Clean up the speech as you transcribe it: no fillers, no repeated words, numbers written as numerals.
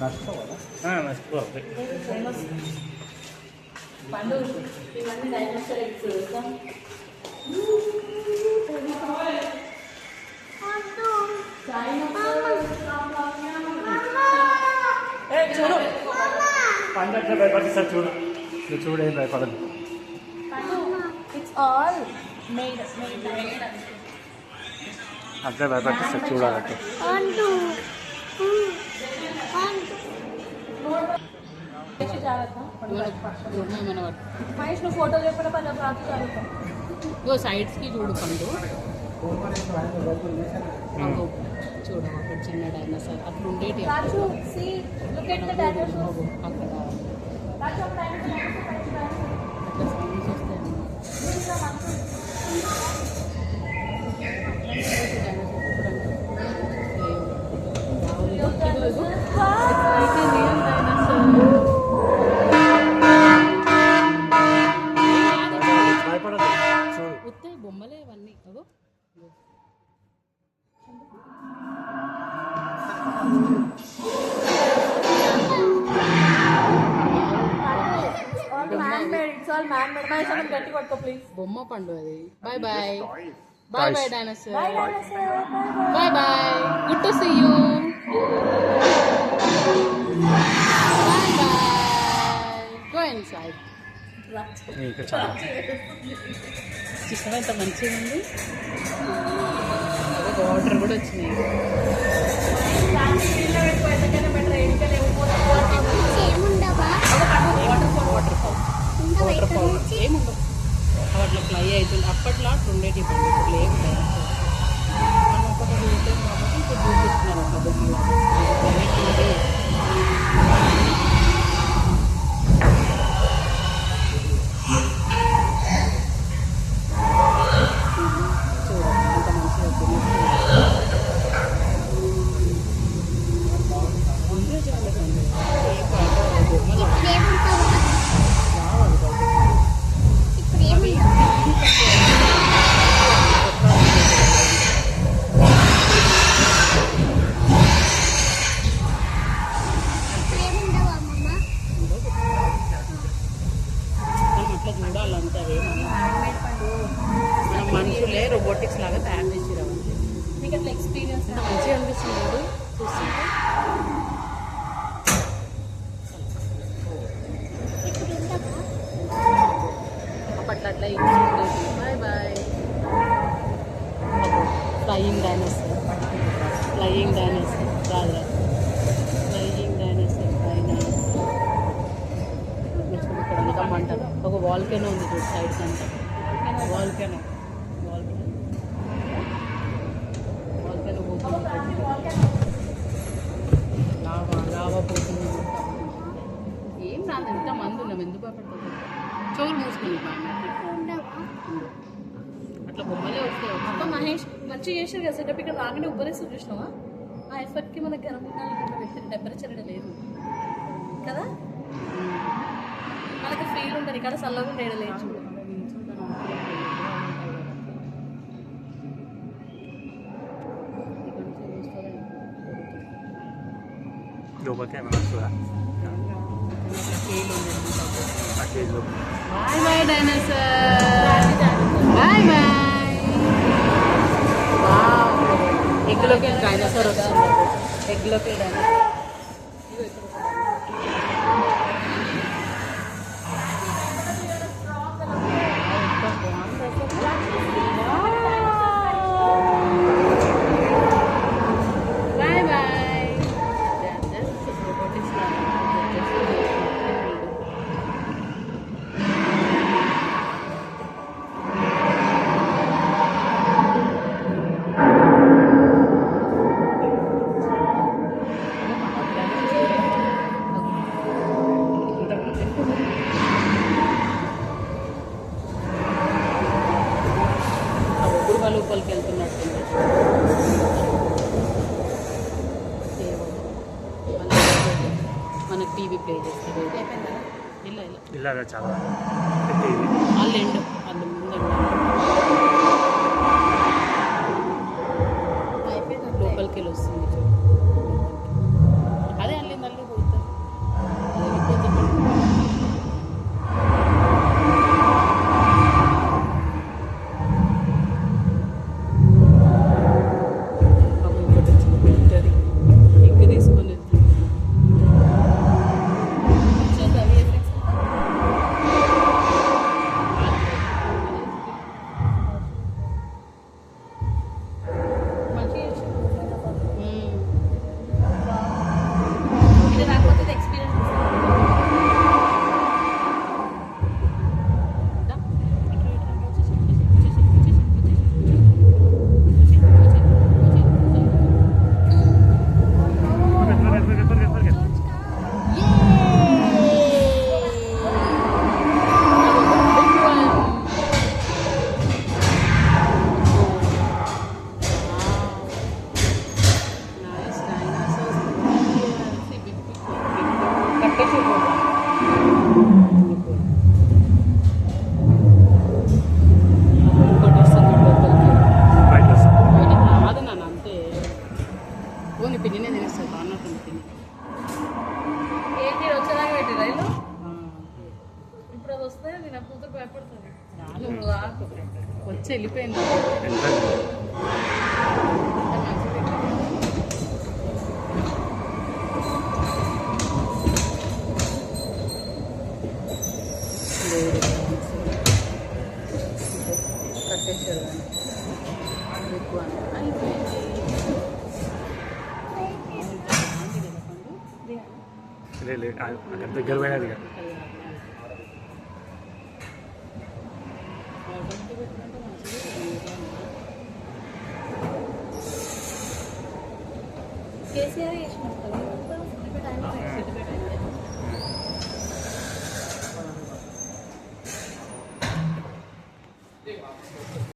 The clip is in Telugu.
నష్టపోవాలి పండు ఇవన్నీ డైనోసార్ ఎగ్స్ చూడు పండు అట్లా భయపడిస్తారు చూడు నువ్వు చూడేం భయపడదు ఇట్స్ ఆల్ మేడ్ అట్లే భయపడిస్తారు చూడాలంటే మహేష్ నువ్వు ఫోటోలు చెప్పడం పని రాత్రి చదువుతాం ఇగో సైడ్స్కి చూడు పండు చూడు అక్కడ చిన్న డైనోసార్ అట్లా ఉండేటి అక్కడ అట్లా సౌండ్స్ వస్తాయి బొమ్మలే ఇవన్నీ అగో బొమ్మ పండు అది bye bye bye bye dinosaur bye bye good to see you bye bye go inside chicken ఎంత మంచిగా ఉంది వాటర్ కూడా వచ్చినాయి వాటర్ ఫాల్ ఏముండవు అట్లా ఫ్లై అవుతుంది అప్పట్లో అట్లా ఉండేటి పండు ఇప్పుడు లేకుండా మనం ఒకటి చూసాం కాబట్టి ఇప్పుడు చూపిస్తున్నారు అట్లా బొమ్మలు చూడాలంతా మనం మనుషులే రోబోటిక్స్ లాగా తయారు చేసిరు అవన్నీ మీకు అట్లా ఎక్స్పీరియన్స్ మంచిగా అనిపిస్తుంది చూస్తుంటే అప్పట్లో అట్లా bye bye flying dinosaur flying dinosaur రాదు ఫ్లయింగ్ డైనోసార్ పైన అంటారు ఒక వాల్కెనో ఉంది చూడు సైడ్స్ అంతా వాల్కెనో పోతుంది లావా పోతుంది ఏం రాదు ఎంత మంది ఉన్నాం ఎందుకు భయపడుతుంది చోరు మూసుకుంది అట్లా బొమ్మలే వస్తాయి అబ్బా మహేష్ మంచిగా చేశారు కదా సెటప్ ఇక్కడ రాగానే ఉబ్బరేస్తుంది చూసినావా ఆ ఎఫర్ట్కి మనకి గరం టెంపరేచర్ లేదు కదా మనకి ఫీల్ ఉంటుంది ఇక్కడ చల్లగా ఉండేది లేదు bye bye dinosaur bye bye ఎగ్లోకి డైనోసార్ వస్తుంది ఎగ్లోకి డైనోసార్ లోపలికి వెళ్తున్నట్టుంది మనకి టీవీ ప్లే చేస్తుంది ఇలా ఇలా ఇలాగా చాలా వాళ్ళు ఎండు వాళ్ళు ముందు లోపలికి వెళ్ళి వస్తుంది ఓన్లీ పిన్నినే తినేస్తుంది బాగున్నట్టుంది పిన్ని. ఏంటి వచ్చేదాకా పెట్టి రైలు ఆ, ఇప్పుడు అది వస్తే నేను కూతురు భయపడుతుంది రాను. నువ్వు రాకు. వచ్చి వెళ్ళిపోయింది. ఎంత కట్టేశారు కానీ ఎక్కువ అయిపోయింది. అక్కడ దగ్గర పోయినది ఇక. కేసీఆర్ చేసినట్టు